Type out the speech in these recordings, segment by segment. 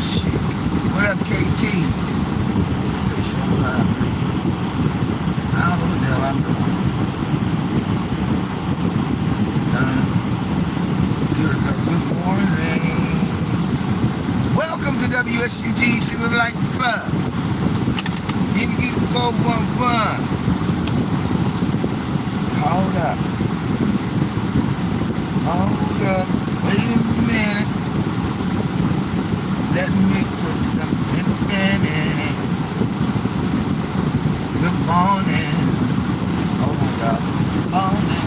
shit. What up, KT? This is show live video. I don't know what the hell I'm doing. Here we go. Good morning. Welcome to WSUG Sugar Light Spa. Give you the 411. Hold up. Hold up. Wait a minute. Let me put something in it. Good morning. Hold up. Morning.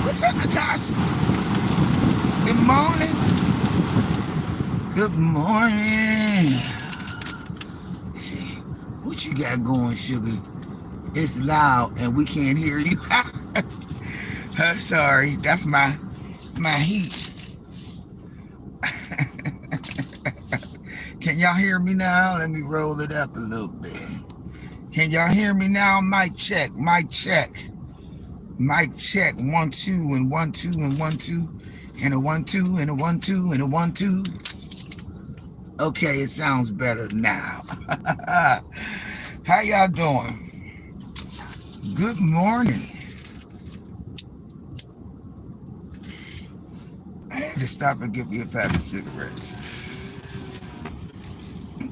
What's up, Natasha? Good morning. Good morning. See, what you got going, sugar? It's loud and we can't hear you. Sorry, that's my heat. Can y'all hear me now? Let me roll it up a little bit. Can y'all hear me now? Mic check, mic check. Mic check, 1 2 and 1 2 and 1 2 and a 1 2 and a 1 2 and a 1 2. Okay, it sounds better now. How y'all doing? Good morning. I had to stop and give you a pack of cigarettes.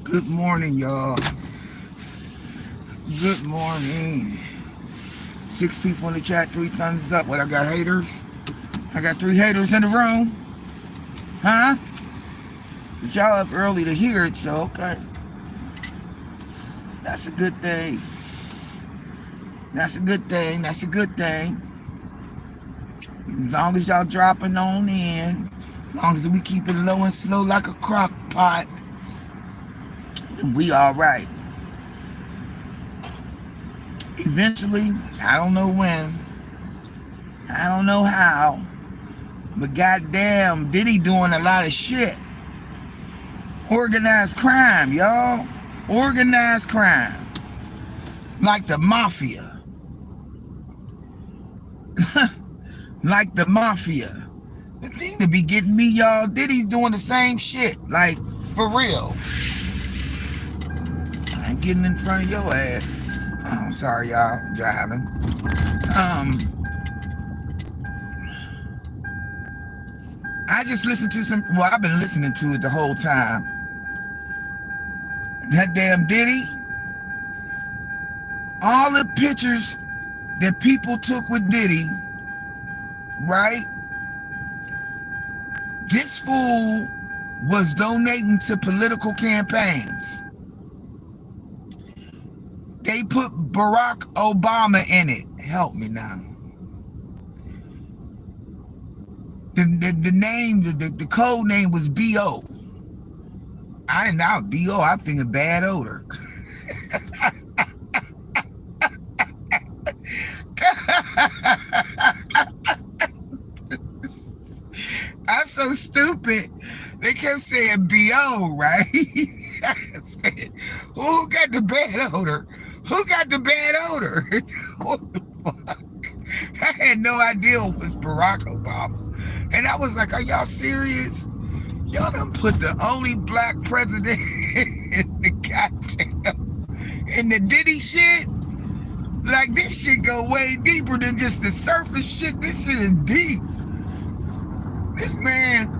Good morning, y'all. Good morning. 6 people in the chat, 3 thumbs up. What, I got haters? I got 3 haters in the room. Huh? But y'all up early to hear it, so okay. That's a good thing. That's a good thing. That's a good thing. As long as y'all dropping on in, as long as we keep it low and slow like a crock pot, we all right. Eventually, I don't know when, I don't know how, but goddamn, Diddy doing a lot of shit. Organized crime, y'all. Organized crime. Like the mafia. Like the mafia. The thing to be getting me, y'all, Diddy's doing the same shit. Like, for real. I ain't getting in front of your ass. Oh, sorry, y'all. Driving. I just listened to some, well, I've been listening to it the whole time. That damn Diddy. All the pictures that people took with Diddy, right? This fool was donating to political campaigns. They put Barack Obama in it. Help me now. The name, the code name was B.O. I didn't know B.O. I'm thinking bad odor. so stupid. They kept saying BO, right? I said, who got the bad odor? Who got the bad odor? What the fuck? I had no idea it was Barack Obama. And I was like, are y'all serious? Y'all done put the only black president in the goddamn, in the Diddy shit? Like, this shit go way deeper than just the surface shit. This shit is deep. This man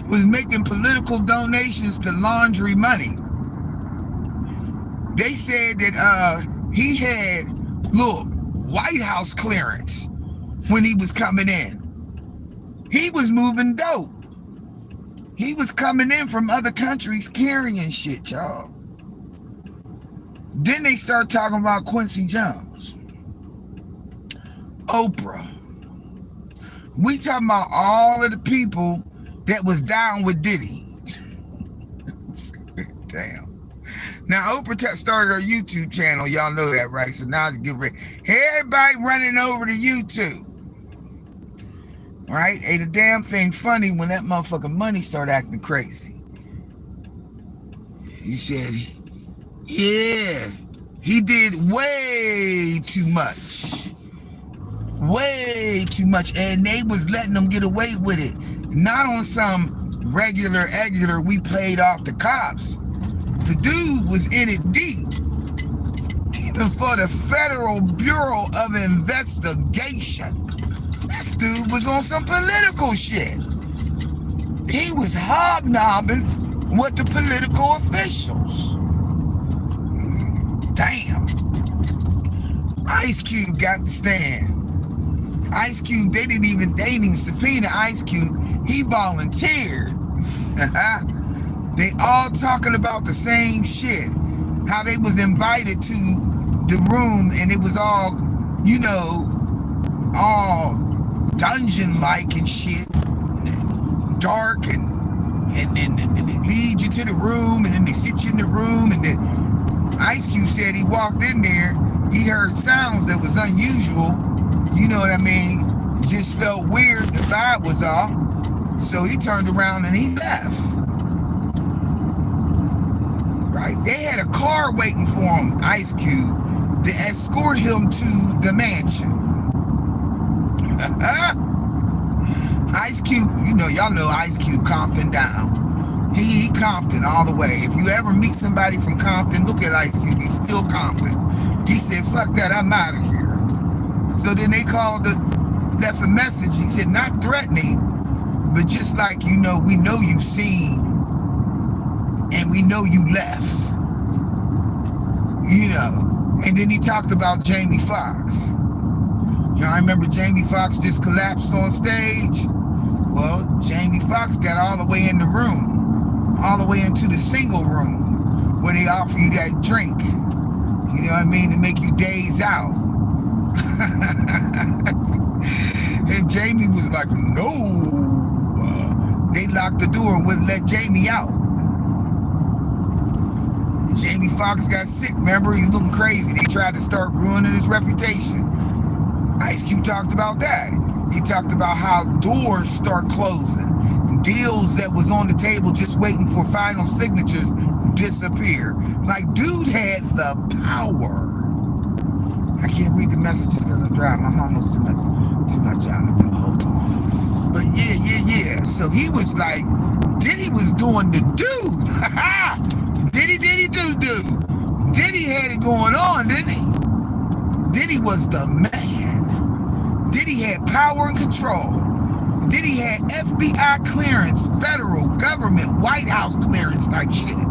was making political donations to laundry money. They said that he had, look, White House clearance when he was coming in. He was moving dope. He was coming in from other countries carrying shit, y'all. Then they start talking about Quincy Jones. Oprah. We talking about all of the people that was down with Diddy. Damn. Now, Oprah started her YouTube channel. Y'all know that, right? So now it's get ready. Everybody running over to YouTube. Right? Ain't a damn thing funny when that motherfucking money start acting crazy. He said, yeah, he did way too much. Way too much. And they was letting them get away with it. Not on some regular we played off the cops. The dude was in it deep. Even for the Federal Bureau of Investigation. This dude was on some political shit. He was hobnobbing with the political officials. Damn. Ice Cube got the stand. Ice Cube, they didn't even subpoena Ice Cube. He volunteered. They all talking about the same shit. How they was invited to the room and it was all, you know, all dungeon-like and shit. Dark and they lead you to the room and then they sit you in the room and then Ice Cube said he walked in there, he heard sounds that was unusual. You know what I mean? It just felt weird. The vibe was off. So he turned around and he left. Right? They had a car waiting for him, Ice Cube, to escort him to the mansion. Ice Cube, you know, y'all know Ice Cube Compton down. He Compton all the way. If you ever meet somebody from Compton, look at Ice Cube, he's still Compton. He said, fuck that, I'm out of here. So then they left a message. He said, not threatening, but just like, you know, we know you've seen and we know you left. You know. And then he talked about Jamie Foxx. You know, I remember Jamie Foxx just collapsed on stage. Well, Jamie Foxx got all the way in the room, all the way into the single room where they offer you that drink. You know what I mean? To make you daze out. And Jamie was like, no. They locked the door and wouldn't let Jamie out. Jamie Foxx got sick, remember? He was looking crazy. They tried to start ruining his reputation. Ice Cube talked about that. He talked about how doors start closing. Deals that was on the table just waiting for final signatures disappear. Like, dude had the power. I can't read the messages because I'm driving. My mom was too much out. Hold on. But yeah. So he was like, Diddy was doing the do. Diddy do. Diddy had it going on, didn't he? Diddy was the man. Diddy had power and control. Diddy had FBI clearance, federal government, White House clearance type shit.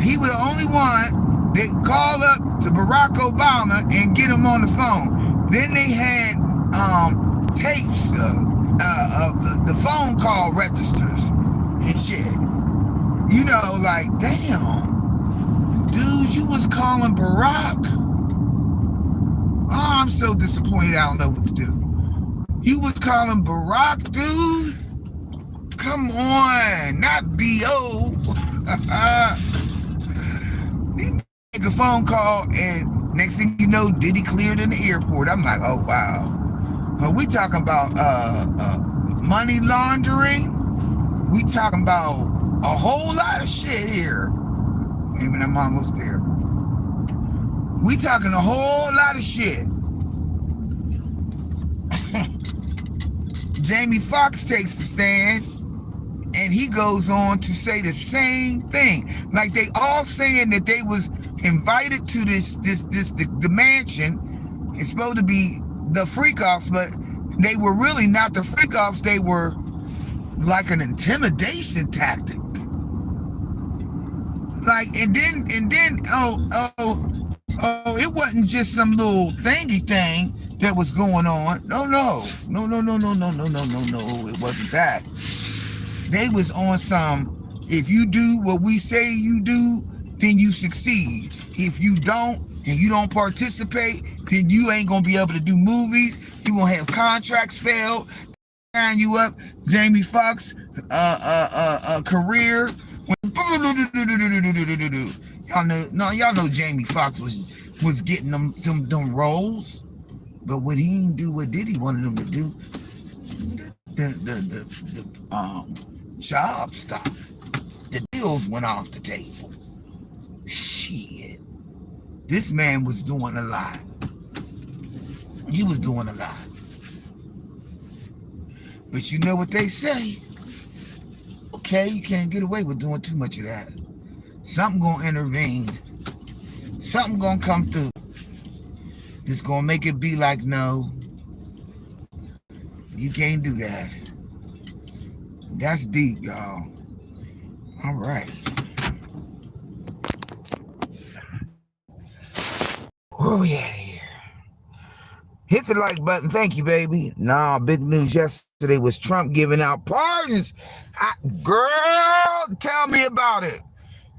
He was the only one that called up to Barack Obama and get him on the phone. Then they had tapes of the phone call registers and shit. You know, like, damn, dude, you was calling Barack? Oh, I'm so disappointed. I don't know what to do. You was calling Barack, dude? Come on, not B.O. He make a phone call, and next thing you know, Diddy cleared in the airport. I'm like, oh, wow. We talking about money laundering. We talking about a whole lot of shit here. Wait a minute, I'm almost there. We talking a whole lot of shit. Jamie Foxx takes the stand, and he goes on to say the same thing. Like they all saying that they was invited to the mansion. It's supposed to be the freak-offs, but they were really not the freak-offs. They were like an intimidation tactic. Like, and then, it wasn't just some little thingy thing that was going on. No, it wasn't that. They was on some, if you do what we say you do, then you succeed. If you don't, and you don't participate, then you ain't gonna be able to do movies. You gonna have contracts failed, tearing you up. Jamie Foxx, career. Y'all know Jamie Foxx was getting them roles, but when he didn't do what Diddy wanted him to do, the job stopped. The deals went off the table. Shit. This man was doing a lot. He was doing a lot. But you know what they say? Okay, you can't get away with doing too much of that. Something gonna intervene. Something gonna come through. It's gonna make it be like, no, you can't do that. That's deep, y'all. All right. Where we at here? Hit the like button. Thank you, baby. Nah, big news yesterday was Trump giving out pardons. Girl, tell me about it.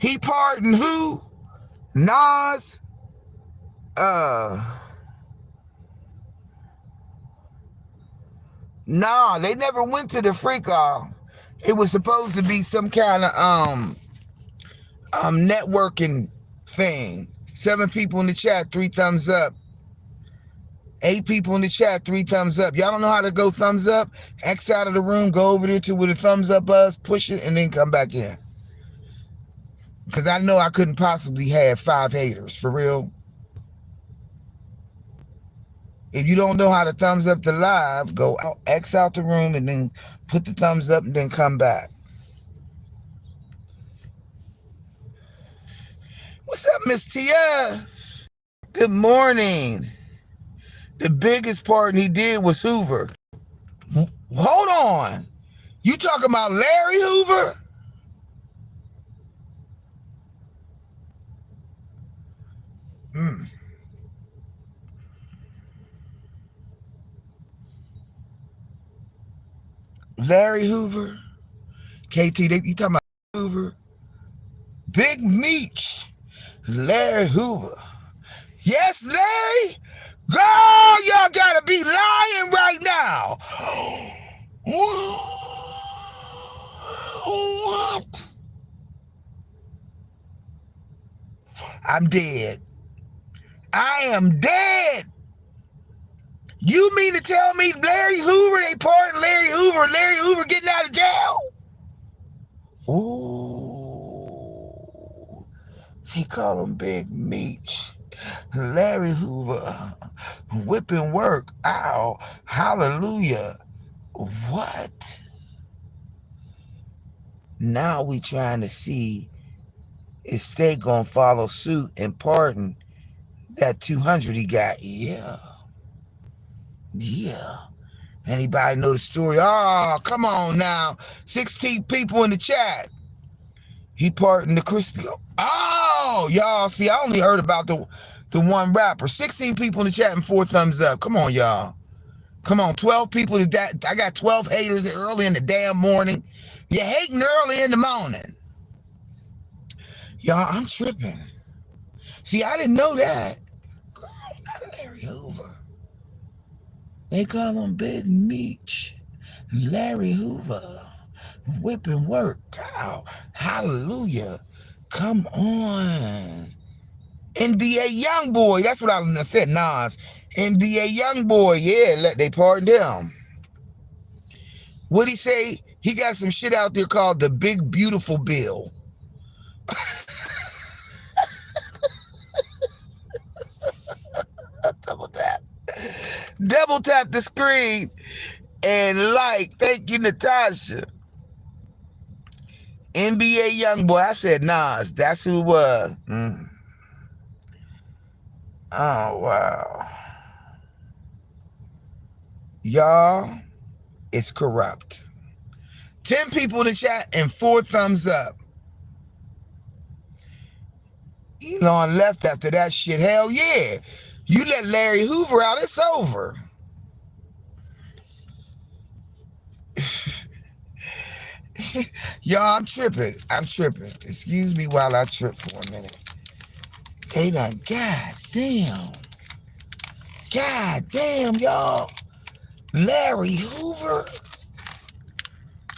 He pardoned who? Nas. Nah, they never went to the freak off. It was supposed to be some kind of networking thing. 7 people in the chat, 3 thumbs up. 8 people in the chat, 3 thumbs up. Y'all don't know how to go thumbs up? X out of the room, go over there to where the thumbs up is, push it, and then come back in. Because I know I couldn't possibly have 5 haters, for real. If you don't know how to thumbs up the live, go out, X out the room, and then put the thumbs up, and then come back. What's up, Miss Tia? Good morning. The biggest pardon he did was Hoover. Hold on. You talking about Larry Hoover? Larry Hoover? KT, you talking about Hoover? Big Meech. Larry Hoover. Yes, Larry? Girl, y'all gotta be lying right now. I'm dead. I am dead. You mean to tell me Larry Hoover, they pardoned Larry Hoover getting out of jail? Ooh. He called him Big Meech. Larry Hoover, whipping work. Ow. Hallelujah. What? Now we trying to see if State gonna follow suit and pardon that 200 he got. Yeah. Anybody know the story? Oh, come on now. 16 people in the chat. He pardoned the Christian. Oh, y'all. See, I only heard about the one rapper. 16 people in the chat and 4 thumbs up. Come on, y'all. Come on, 12 people. I got 12 haters early in the damn morning. You're hating early in the morning. Y'all, I'm tripping. See, I didn't know that. Girl, not Larry Hoover. They call him Big Meech. Larry Hoover. Whipping work. Wow. Hallelujah. Come on. NBA Youngboy. That's what I said, Nas. NBA Youngboy. Yeah, they pardoned him. What'd he say? He got some shit out there called the Big Beautiful Bill. Double tap. Double tap the screen and like. Thank you, Natasha. NBA Youngboy. I said Nas. That's who it was. Oh, wow. Y'all, it's corrupt. 10 people in the chat and 4 thumbs up. Elon left after that shit. Hell yeah. You let Larry Hoover out, it's over. Y'all, I'm tripping. Excuse me while I trip for a minute. They done, God damn, y'all. Larry Hoover.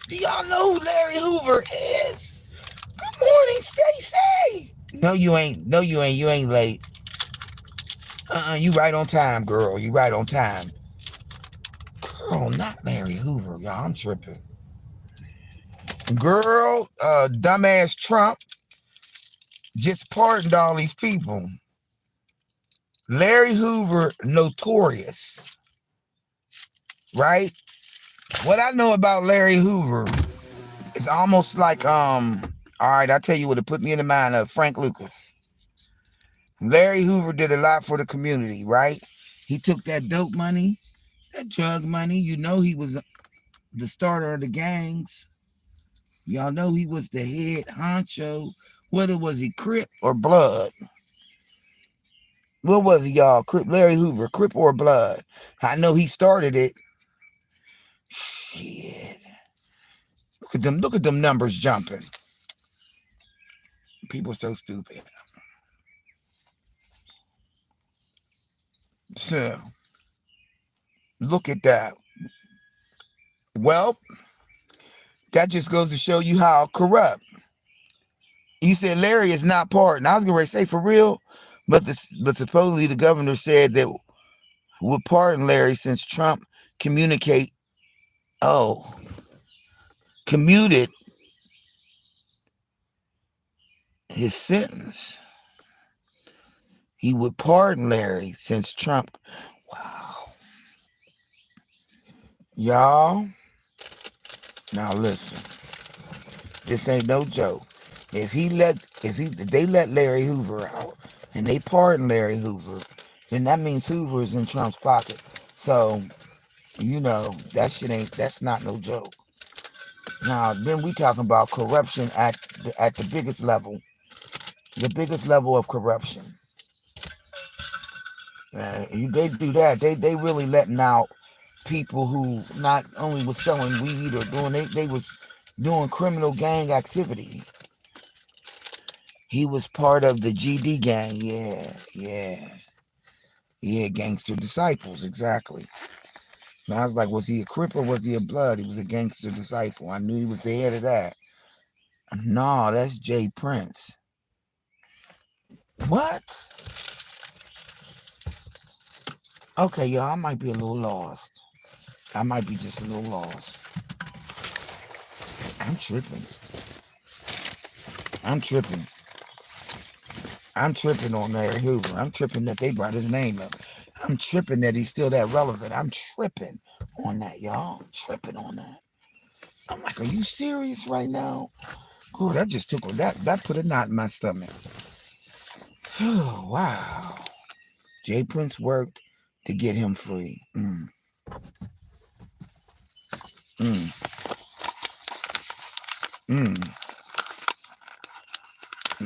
Do y'all know who Larry Hoover is? Good morning, Stacey. No, you ain't. You ain't late. You right on time, girl. You right on time. Girl, not Larry Hoover, y'all. I'm tripping. Girl, dumbass Trump just pardoned all these people. Larry Hoover, notorious. Right? What I know about Larry Hoover is almost like, all right, I'll tell you what it put me in the mind of Frank Lucas. Larry Hoover did a lot for the community, right? He took that dope money, that drug money. You know he was the starter of the gangs. Y'all know he was the head honcho. Whether was he Crip or Blood? What was he, y'all? Larry Hoover, Crip or Blood? I know he started it. Shit. Look at them numbers jumping. People are so stupid. So, look at that. Well, that just goes to show you how corrupt. You said Larry is not pardoned. I was going to say for real, but supposedly the governor said that would pardon Larry since Trump commuted his sentence. He would pardon Larry since Trump. Wow. Y'all, now listen. This ain't no joke. If they let Larry Hoover out and they pardon Larry Hoover, then that means Hoover is in Trump's pocket. So, you know, that's not no joke. Now, then we talking about corruption at the biggest level. The biggest level of corruption. They do that. They really letting out people who not only was selling weed or they was doing criminal gang activity. He was part of the GD gang. Yeah, Gangster Disciples, exactly. And I was like, was he a Crip or was he a Blood? He was a Gangster Disciple. I knew he was the head of that. No, that's Jay Prince. What? Okay, y'all, I might be a little lost. I might be just a little lost. I'm tripping on Larry Hoover. I'm tripping that they brought his name up. I'm tripping that he's still that relevant. I'm tripping on that, y'all. I'm tripping on that. I'm like, are you serious right now? Cool, that just took that put a knot in my stomach. Oh, wow. Jay Prince worked to get him free. Now,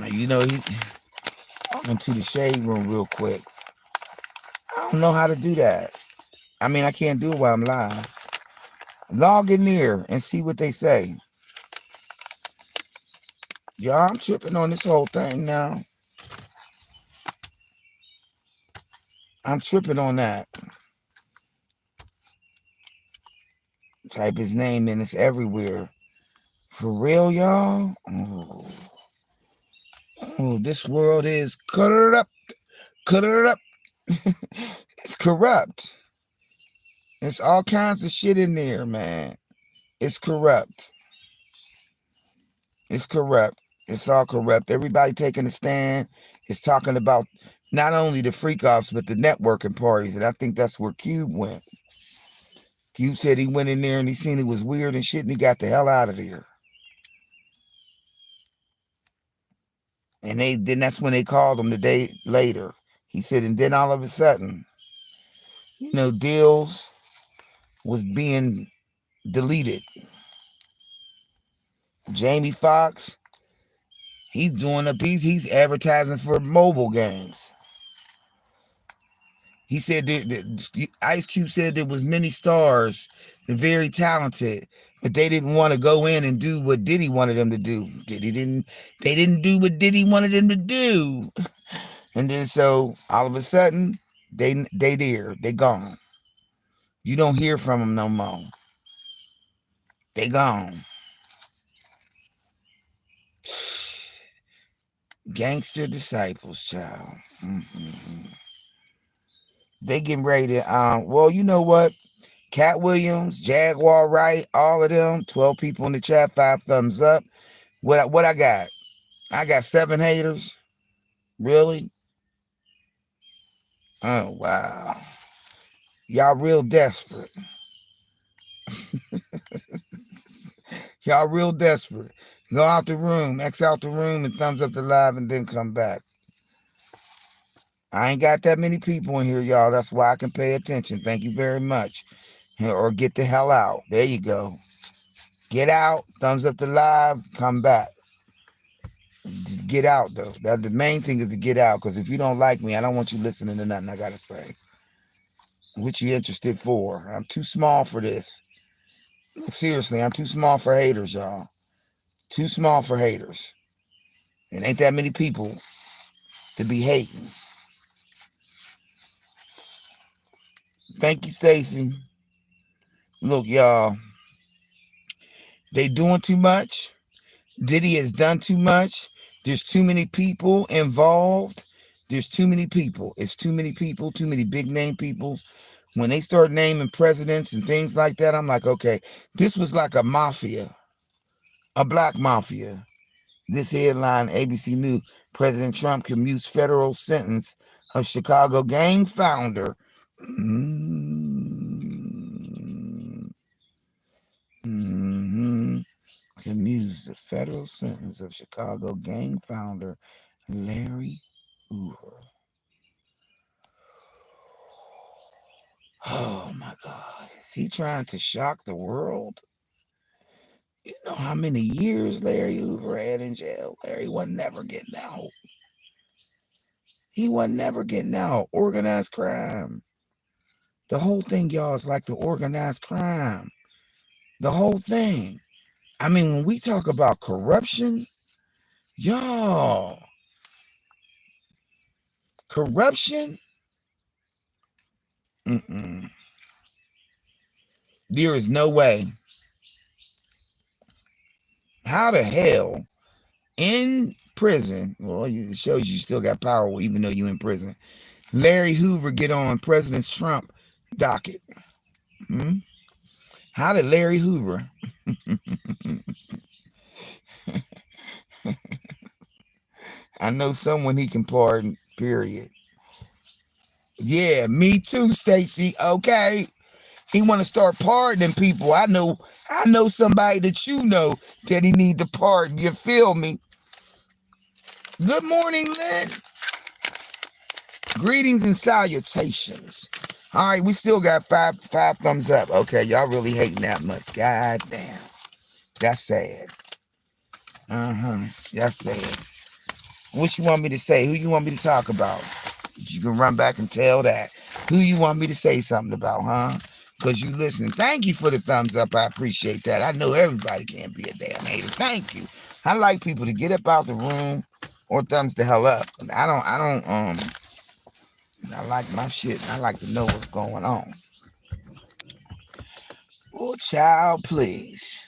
you know, I went to the shade room real quick. I don't know how to do that. I mean, I can't do it while I'm live. Log in there and see what they say. Y'all, I'm tripping on this whole thing now. I'm tripping on that. Type his name in, it's everywhere. For real, y'all? Oh, this world is cut it up. It's corrupt. There's all kinds of shit in there, man. It's corrupt. It's corrupt. It's all corrupt. Everybody taking a stand is talking about not only the freak offs, but the networking parties. And I think that's where Cube went. Cube said he went in there and he seen it was weird and shit, and he got the hell out of there. And then that's when they called him the day later. He said, and then all of a sudden, deals was being deleted. Jamie Foxx, he's doing he's advertising for mobile games. He said that Ice Cube said there was many stars, they're very talented, but they didn't want to go in and do what Diddy wanted them to do. They didn't do what Diddy wanted them to do. And then so all of a sudden, they gone. You don't hear from them no more. They gone. Gangster disciples, child. Mm-hmm. They getting ready to, well, you know what? Cat Williams, Jaguar Wright, all of them, 12 people in the chat, 5 thumbs up. What I got? I got 7 haters. Really? Oh, wow. Y'all real desperate. Y'all real desperate. Go out the room, X out the room, and thumbs up the live, and then come back. I ain't got that many people in here, y'all. That's why I can pay attention. Thank you very much. Or get the hell out. There you go. Get out, thumbs up the live, come back. Just get out, though. The main thing is to get out, because if you don't like me, I don't want you listening to nothing I got to say. What you interested for? I'm too small for this. Seriously, I'm too small for haters, y'all. Too small for haters. It ain't that many people to be hating. Thank you, Stacy. Look, y'all. They doing too much. Diddy has done too much. There's too many people involved. There's too many people. It's too many people, too many big name people. When they start naming presidents and things like that, I'm like, okay, this was like a mafia, a black mafia. This headline, ABC News, President Trump commutes federal sentence of Chicago gang founder. Commutes the federal sentence of Chicago gang founder Larry Hoover. Oh my God. Is he trying to shock the world? You know how many years Larry Hoover had in jail? Larry wasn't never getting out. He wasn't never getting out. Organized crime. The whole thing, y'all, is like the organized crime. The whole thing. I mean, when we talk about corruption, y'all, corruption, there is no way. How the hell in prison, well, it shows you still got power even though you in prison, Larry Hoover get on President Trump docket? How did Larry Hoover? I know someone he can pardon, period. Yeah, me too, Stacy. Okay. He want to start pardoning people. I know somebody that you know that he need to pardon. You feel me? Good morning, Lynn. Greetings and salutations. All right, we still got five thumbs up. Okay, y'all really hating that much. God damn. That's sad. That's sad. What you want me to say? Who you want me to talk about? You can run back and tell that. Who you want me to say something about, huh? Because you listening. Thank you for the thumbs up. I appreciate that. I know everybody can't be a damn hater. Thank you. I like people to get up out the room or thumbs the hell up. I like my shit. I like to know what's going on. Oh, child, please.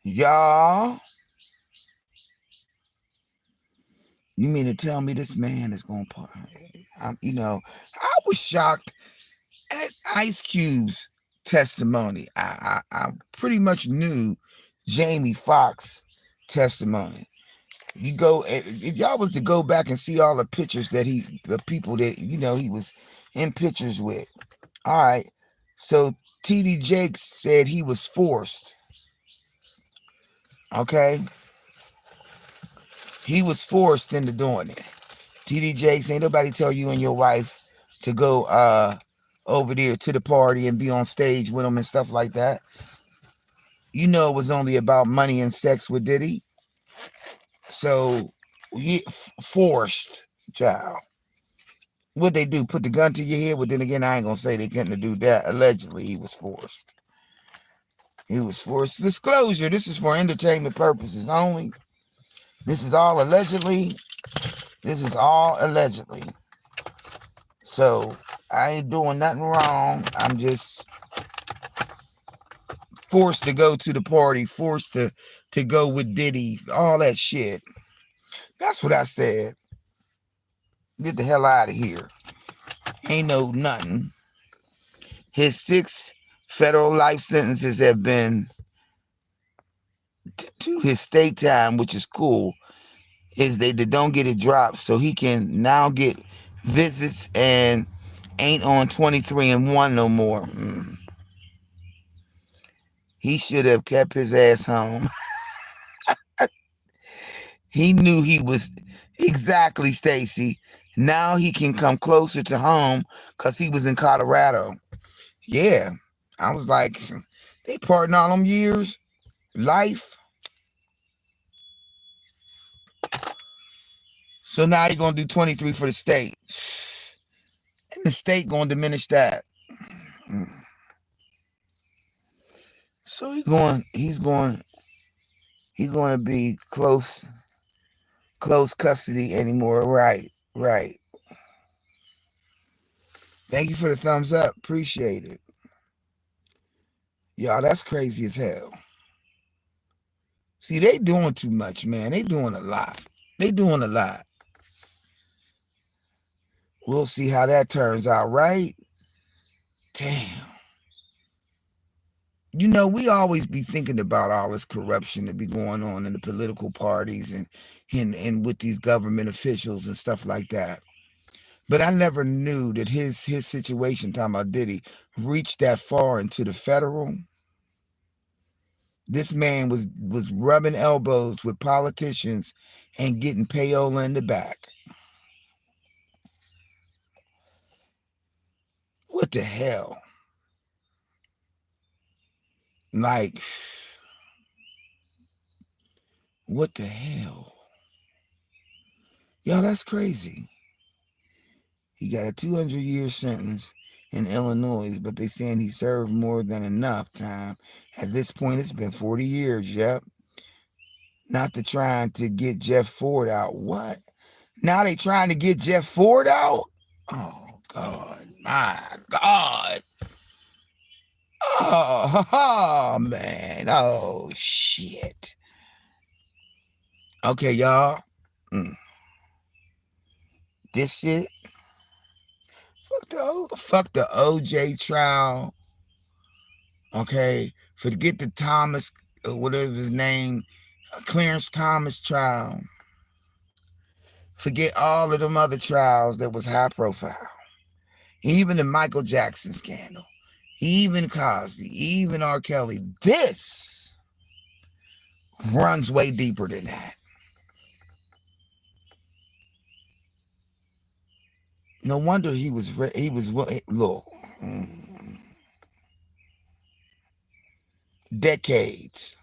Y'all. You mean to tell me this man is going to, I was shocked At Ice Cube's testimony, I pretty much knew Jamie Foxx testimony. You go if y'all was to go back and see all the pictures that the people that he was in pictures with. All right, so TD Jakes said he was forced. Okay, he was forced into doing it. TD Jakes, ain't nobody tell you and your wife to go over there to the party and be on stage with them and stuff like that. You know it was only about money and sex with Diddy. So, yeah, forced, child. What they do? Put the gun to your head? Well, then again, I ain't gonna say they couldn't do that. Allegedly, he was forced. He was forced. Disclosure: this is for entertainment purposes only. This is all allegedly. This is all allegedly. So I ain't doing nothing wrong. I'm just forced to go to the party, forced to go with Diddy, all that shit. That's what I said. Get the hell out of here. Ain't no nothing. His 6 federal life sentences have been to his state time, which is cool. Is they don't get it dropped, so he can now get visits and ain't on 23-1 no more. He should have kept his ass home. He knew he was exactly, Stacy. Now he can come closer to home because he was in Colorado. Yeah. I was like, they parting all them years. Life. So now you're going to do 23 for the state. And the state going to diminish that. So he's going to be close custody anymore. Right. Thank you for the thumbs up. Appreciate it. Y'all, that's crazy as hell. See, they doing too much, man. They doing a lot. We'll see how that turns out, right? Damn. We always be thinking about all this corruption that be going on in the political parties and with these government officials and stuff like that. But I never knew that his situation, talking about Diddy, reached that far into the federal. This man was rubbing elbows with politicians and getting payola in the back. What the hell? Like, what the hell? Y'all, that's crazy. He got a 200-year sentence in Illinois, but they saying he served more than enough time. At this point, it's been 40 years, yep. Not to trying to get Jeff Ford out. What? Now they trying to get Jeff Ford out? Oh, God. My God. Oh, man. Oh, shit. Okay, y'all. This shit. Fuck the OJ trial. Okay. Forget the Thomas, whatever his name, Clarence Thomas trial. Forget all of them other trials that was high profile. Even the Michael Jackson scandal. Even Cosby. Even R. Kelly. This runs way deeper than that. No wonder he was look, decades,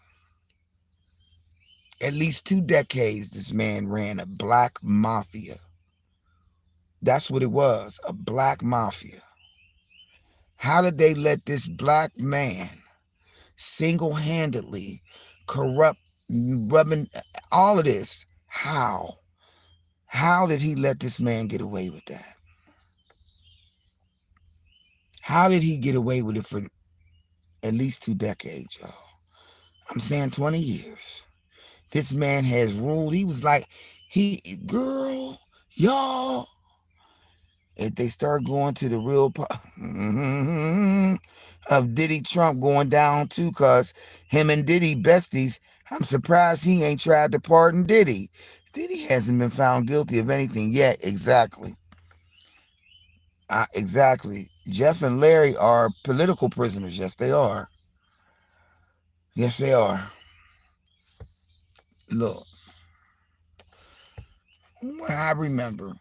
at least 2 decades, this man ran a black mafia. That's what it was, a black mafia. How did they let this black man single-handedly corrupt, rubbing all of this? How did he let this man get away with that? How did he get away with it for at least 2 decades, y'all? I'm saying 20 years. This man has ruled. He was like, girl, y'all, If they start going to the real of Diddy Trump going down too, cause him and Diddy besties, I'm surprised he ain't tried to pardon Diddy. Diddy hasn't been found guilty of anything yet. Exactly. Exactly. Jeff and Larry are political prisoners. Yes, they are. Yes, they are. Look, what I remember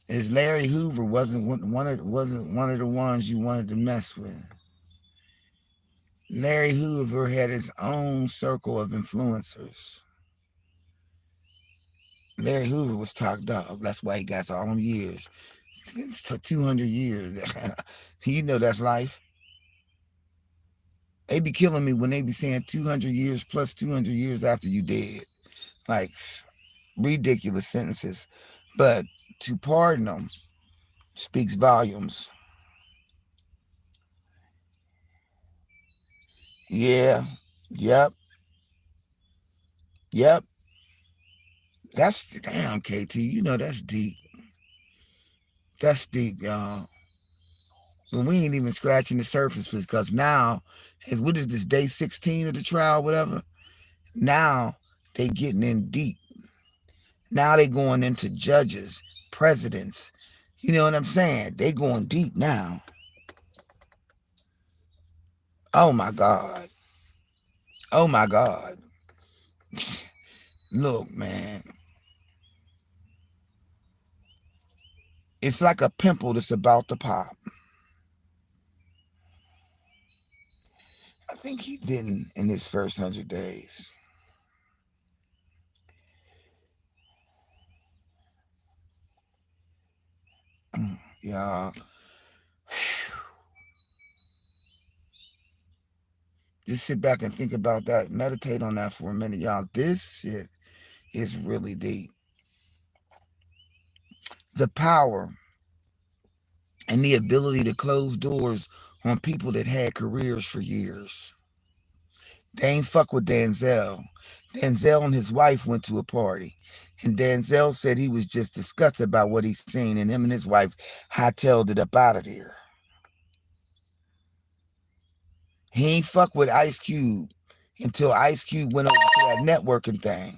is Larry Hoover wasn't one of the ones you wanted to mess with. Larry Hoover had his own circle of influencers. Larry Hoover was top dog. That's why he got all them years. It's 200 years. You know that's life. They be killing me when they be saying 200 years plus 200 years after you dead. Like, ridiculous sentences. But to pardon them speaks volumes. Yeah. Yep. Yep. That's, damn, KT. You know that's deep. That's deep, y'all. But we ain't even scratching the surface because now, what is this, day 16 of the trial, whatever? Now they getting in deep. Now they going into judges, presidents. You know what I'm saying? They going deep now. Oh my God. Oh my God. Look, man. It's like a pimple that's about to pop. I think he didn't in his first 100 days. Y'all, just sit back and think about that. Meditate on that for a minute, y'all. This shit is really deep. The power and the ability to close doors on people that had careers for years. They ain't fuck with Denzel. Denzel and his wife went to a party. And Denzel said he was just disgusted about what he seen, and him and his wife hightailed it up out of there. He ain't fuck with Ice Cube until Ice Cube went over to that networking thing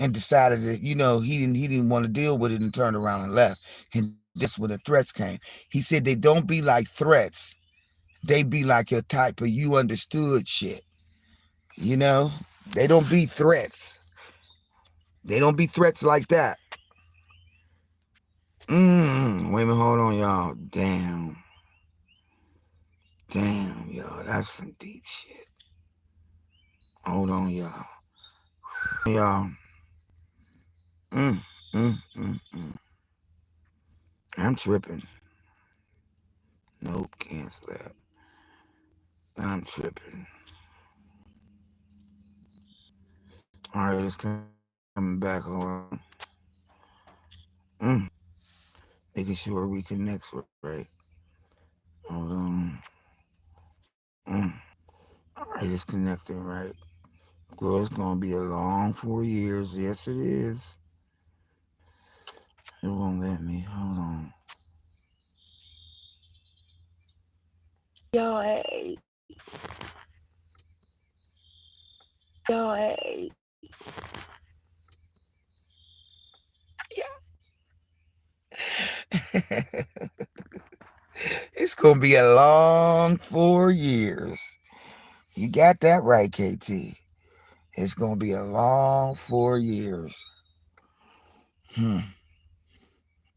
and decided that, he didn't want to deal with it and turned around and left. And that's when the threats came. He said they don't be like threats. They be like your type of you understood shit. You know? They don't be threats. They don't be threats like that. Wait a minute, hold on, y'all. Damn. Damn, y'all. That's some deep shit. Hold on, y'all. Y'all. Mm, mm. I'm tripping. Nope, cancel that. I'm tripping. All right, it's coming back. Hold on. Making sure we connect right. Hold on. All right, it's connecting right. Girl, it's gonna be a long 4 years. Yes, it is. It won't let me. Hold on. Yo, hey. Yo, hey. It's gonna be a long 4 years. You got that right, KT. It's gonna be a long 4 years. Hmm.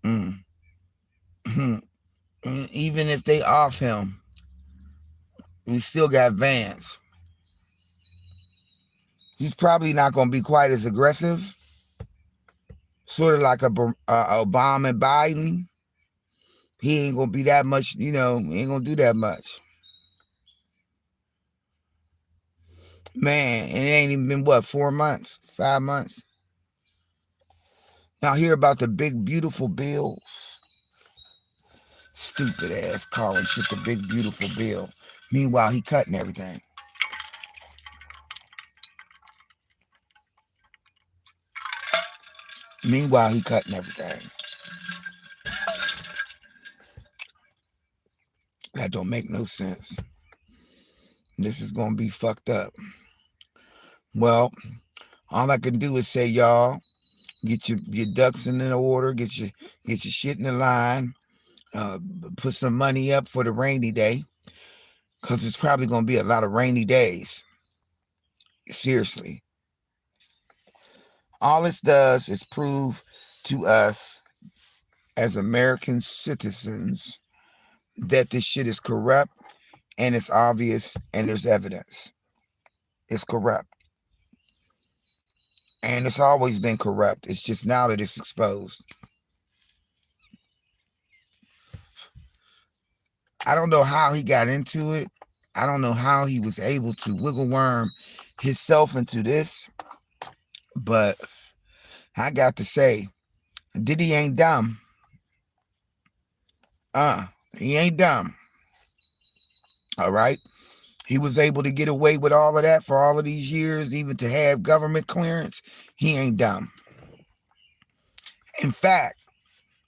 Mm. Hmm. Even if they off him, we still got Vance. He's probably not gonna be quite as aggressive. Sort of like a Obama and Biden. He ain't gonna be that much, he ain't gonna do that much. Man, it ain't even been what, 4 months, 5 months. Now hear about the big beautiful bill. Stupid ass calling shit the big beautiful bill. Meanwhile, he cutting everything. Meanwhile, he cutting everything. That don't make no sense. This is gonna be fucked up. Well, all I can do is say, y'all, get your ducks in the order, get your shit in the line, uh, put some money up for the rainy day, because it's probably gonna be a lot of rainy days. Seriously. All this does is prove to us as American citizens that this shit is corrupt, and it's obvious, and there's evidence. It's corrupt. And it's always been corrupt. It's just now that it's exposed. I don't know how he got into it. I don't know how he was able to wiggle worm himself into this. But I got to say, Diddy ain't dumb. He ain't dumb. All right. He was able to get away with all of that for all of these years, even to have government clearance. He ain't dumb. In fact,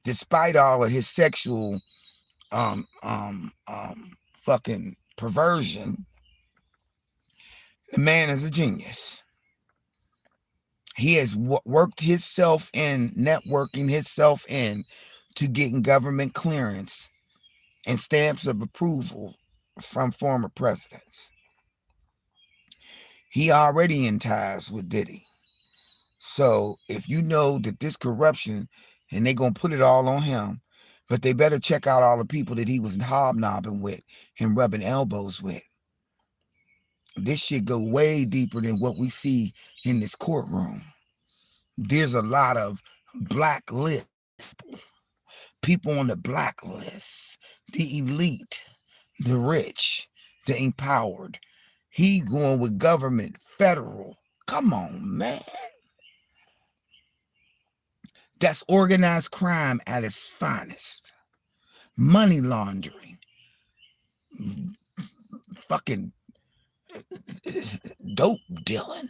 despite all of his sexual fucking perversion, the man is a genius. He has worked himself in, networking himself in to getting government clearance and stamps of approval from former presidents. He already in ties with Diddy. So if you know that this corruption, and they gonna put it all on him, but they better check out all the people that he was hobnobbing with and rubbing elbows with. This shit go way deeper than what we see in this courtroom. There's a lot of blacklist people on the blacklist, the elite, the rich, the empowered. He going with government, federal. Come on, man. That's organized crime at its finest. Money laundering. Fucking dope dealing.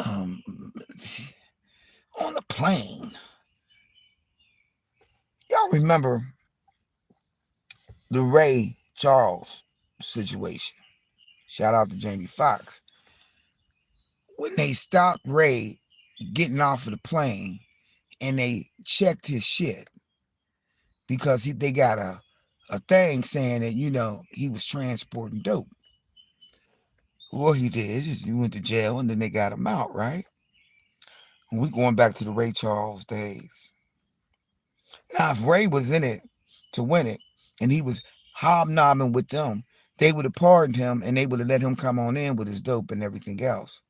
On the plane. Y'all remember the Ray Charles situation? Shout out to Jamie Foxx. When they stopped Ray getting off of the plane and they checked his shit because they got a thing saying that, he was transporting dope. What he did is he went to jail and then they got him out, right? We going back to the Ray Charles days. Now, if Ray was in it to win it and he was hobnobbing with them, they would have pardoned him and they would have let him come on in with his dope and everything else.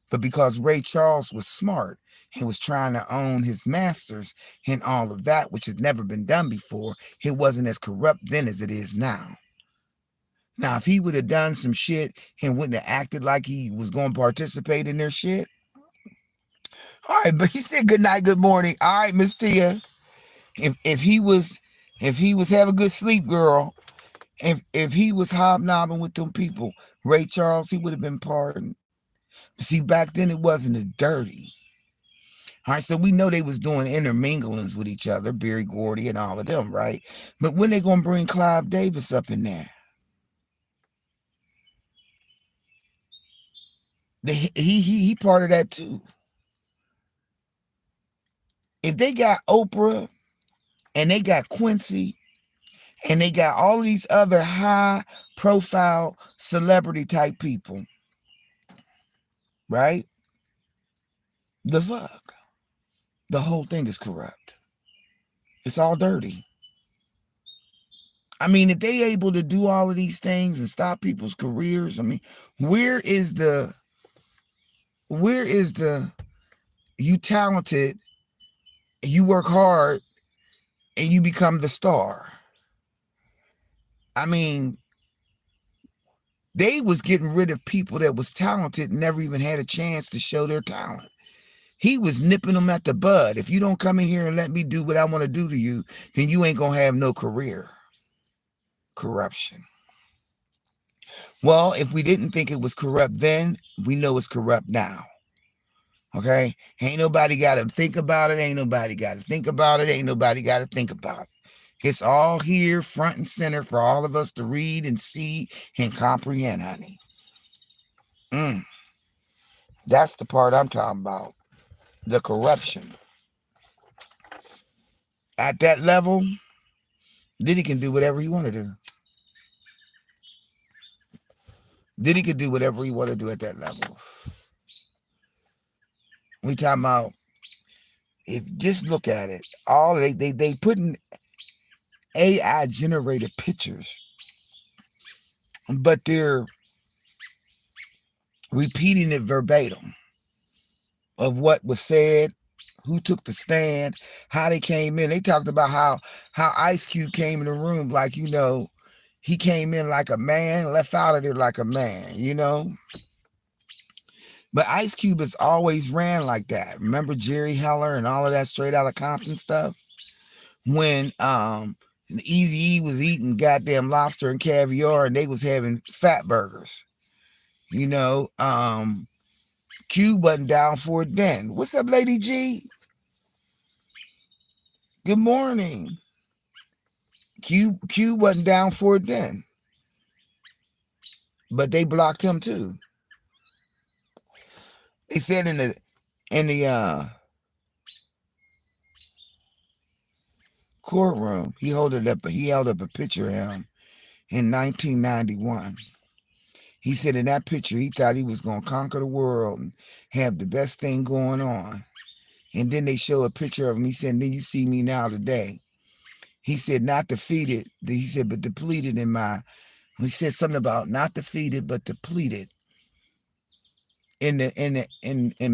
But because Ray Charles was smart and was trying to own his masters and all of that, which had never been done before, it wasn't as corrupt then as it is now. Now, if he would have done some shit and wouldn't have acted like he was going to participate in their shit. All right, but he said good night, good morning. All right, Miss Tia. If he was have a good sleep, girl. If he was hobnobbing with them people, Ray Charles, he would have been pardoned. See, back then it wasn't as dirty. All right, so we know they was doing interminglings with each other, Berry Gordy and all of them, right? But when they gonna bring Clive Davis up in there? He part of that too. If they got Oprah and they got Quincy and they got all these other high profile celebrity type people, right? The fuck? The whole thing is corrupt. It's all dirty. I mean, if they able to do all of these things and stop people's careers, I mean, where is the you talented, you work hard, and you become the star? I mean, they was getting rid of people that was talented and never even had a chance to show their talent. He was nipping them at the bud. If you don't come in here and let me do what I want to do to you, then you ain't gonna have no career. Corruption. Well, if we didn't think it was corrupt then, we know it's corrupt now. Okay? Ain't nobody got to think about it. Ain't nobody got to think about it. Ain't nobody got to think about it. It's all here, front and center, for all of us to read and see and comprehend, honey. That's the part I'm talking about. The corruption. At that level, Diddy can do whatever he want to do. Diddy can do whatever he want to do at that level. We talking about, if just look at it, all they putting AI generated pictures, but they're repeating it verbatim of what was said, who took the stand, how they came in. They talked about how Ice Cube came in the room like, he came in like a man, left out of there like a man. But Ice Cube has always ran like that. Remember Jerry Heller and all of that Straight Outta Compton stuff? When Eazy-E was eating goddamn lobster and caviar and they was having fat burgers. Cube wasn't down for it then. What's up, Lady G? Good morning. Cube wasn't down for it then. But they blocked him too. They said in the courtroom, he held up a picture of him in 1991. He said in that picture he thought he was gonna conquer the world and have the best thing going on. And then they show a picture of him. He said, then you see me now today. He said, not defeated. He said, but depleted he said something about not defeated, but depleted in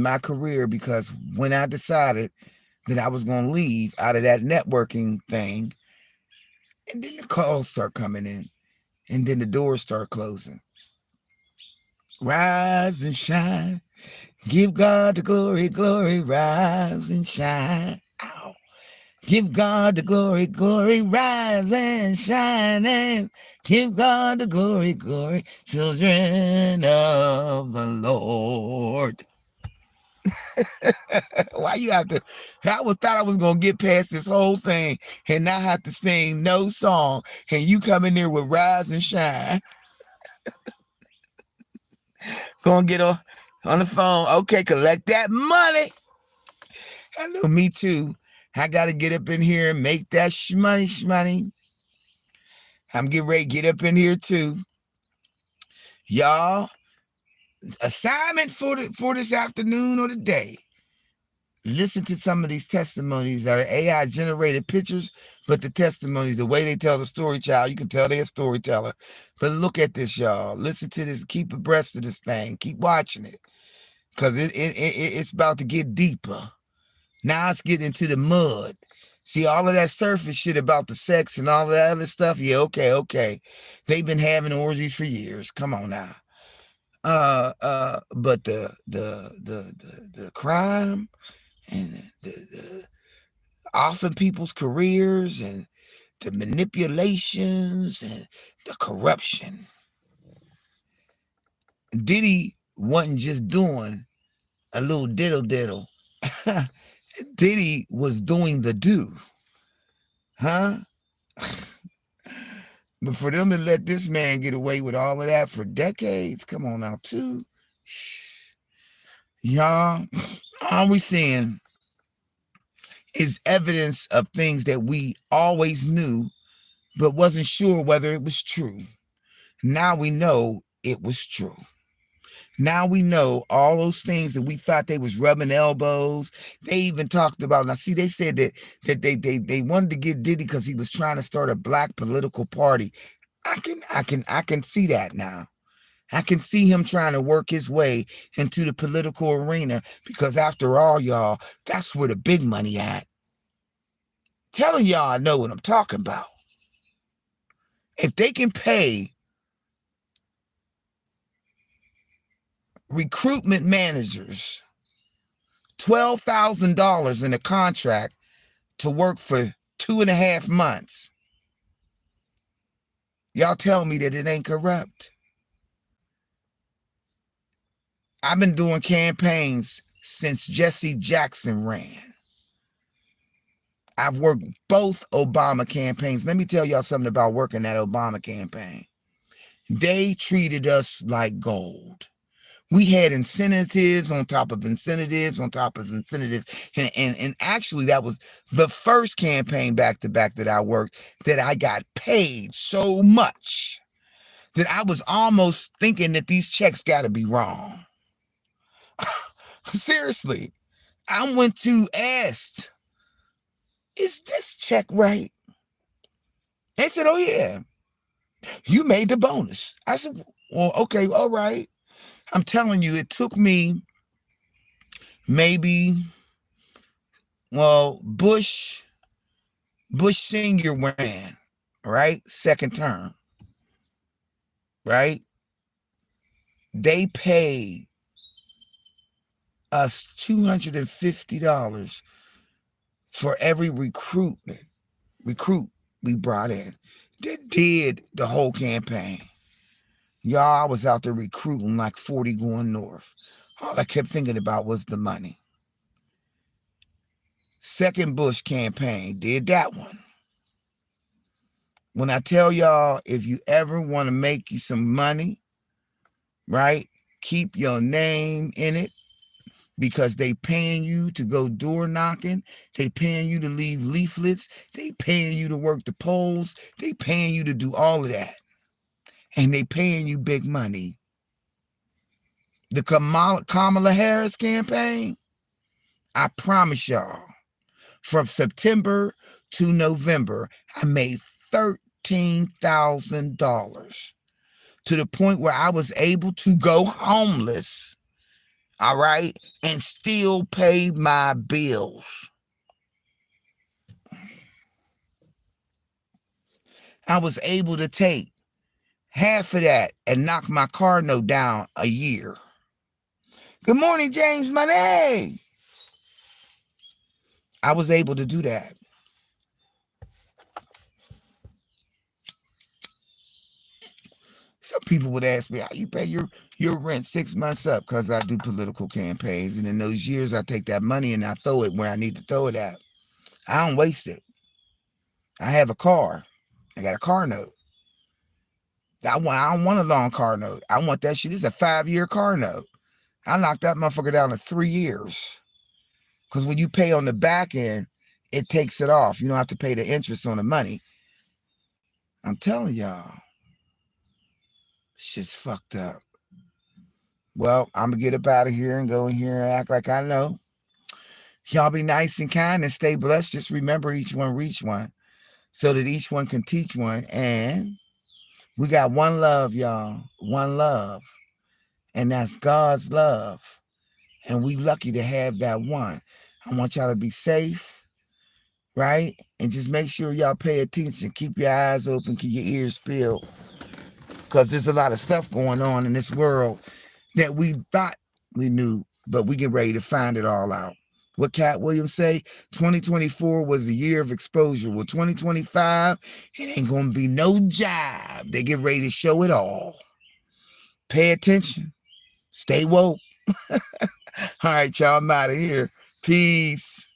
my career, because when I decided that I was going to leave out of that networking thing, and then the calls start coming in, and then the doors start closing. Rise and shine. Give God the glory, glory, rise and shine. Ow. Give God the glory, glory, rise and shine, and give God the glory, glory, children of the Lord. Why you have to? Thought I was gonna get past this whole thing and not have to sing no song, and you come in there with rise and shine. Gonna get on the phone. Okay, collect that money. Hello, me too. I gotta get up in here and make that shmoney. I'm getting ready to get up in here too. Y'all, assignment for this afternoon or today. Listen to some of these testimonies that are AI generated pictures, but the testimonies, the way they tell the story, child, you can tell they're a storyteller. But look at this, y'all. Listen to this. Keep abreast of this thing. Keep watching it, because it's about to get deeper. Now it's getting into the mud. See, all of that surface shit about the sex and all of that other stuff. Yeah, okay. They've been having orgies for years. Come on now. But the crime and the offing people's careers and the manipulations and the corruption. Diddy wasn't just doing a little diddle. Diddy was doing the do. Huh? But for them to let this man get away with all of that for decades, come on now, too. Y'all, all we seeing is evidence of things that we always knew, but wasn't sure whether it was true. Now we know it was true. Now we know all those things that we thought they was rubbing elbows. They even talked about, now see, they said that they wanted to get Diddy because he was trying to start a black political party. I can see that now. I can see him trying to work his way into the political arena, because after all, y'all, that's where the big money at. Telling y'all I know what I'm talking about. If they can pay recruitment managers $12,000 in a contract to work for 2.5 months, y'all tell me that it ain't corrupt. I've been doing campaigns since Jesse Jackson ran. I've worked both Obama campaigns. Let me tell y'all something about working that Obama campaign. They treated us like gold. We had incentives on top of incentives on top of incentives. And actually, that was the first campaign back-to-back that I worked that I got paid so much that I was almost thinking that these checks got to be wrong. Seriously, I went to ask, is this check right? They said, oh, yeah, you made the bonus. I said, well, okay, all right. I'm telling you, it took me maybe, Bush Sr. ran, right? Second term, right? They paid us $250 for every recruit we brought in that did the whole campaign. Y'all, I was out there recruiting like 40 going north. All I kept thinking about was the money. Second Bush campaign, did that one. When I tell y'all, if you ever want to make you some money, right, keep your name in it, because they paying you to go door knocking. They paying you to leave leaflets. They paying you to work the polls. They paying you to do all of that. And they paying you big money. The Kamala Harris campaign, I promise y'all, from September to November, I made $13,000 to the point where I was able to go homeless, all right, and still pay my bills. I was able to take half of that and knock my car note down a year. Good morning, James Money. I was able to do that. Some people would ask me, how you pay your rent 6 months up? Because I do political campaigns. And in those years, I take that money and I throw it where I need to throw it at. I don't waste it. I have a car. I got a car note. I don't want a long car note. I want that shit. It's a 5-year car note. I knocked that motherfucker down to 3 years. Because when you pay on the back end, it takes it off. You don't have to pay the interest on the money. I'm telling y'all, shit's fucked up. Well, I'm going to get up out of here and go in here and act like I know. Y'all be nice and kind and stay blessed. Just remember, each one reach one, so that each one can teach one. And we got one love, y'all. One love. And that's God's love. And we lucky to have that one. I want y'all to be safe, right? And just make sure y'all pay attention. Keep your eyes open, keep your ears peeled. Because there's a lot of stuff going on in this world that we thought we knew, but we get ready to find it all out. What Cat Williams say? 2024 was a year of exposure. Well, 2025, it ain't going to be no job. They get ready to show it all. Pay attention. Stay woke. All right, y'all, I'm out of here. Peace.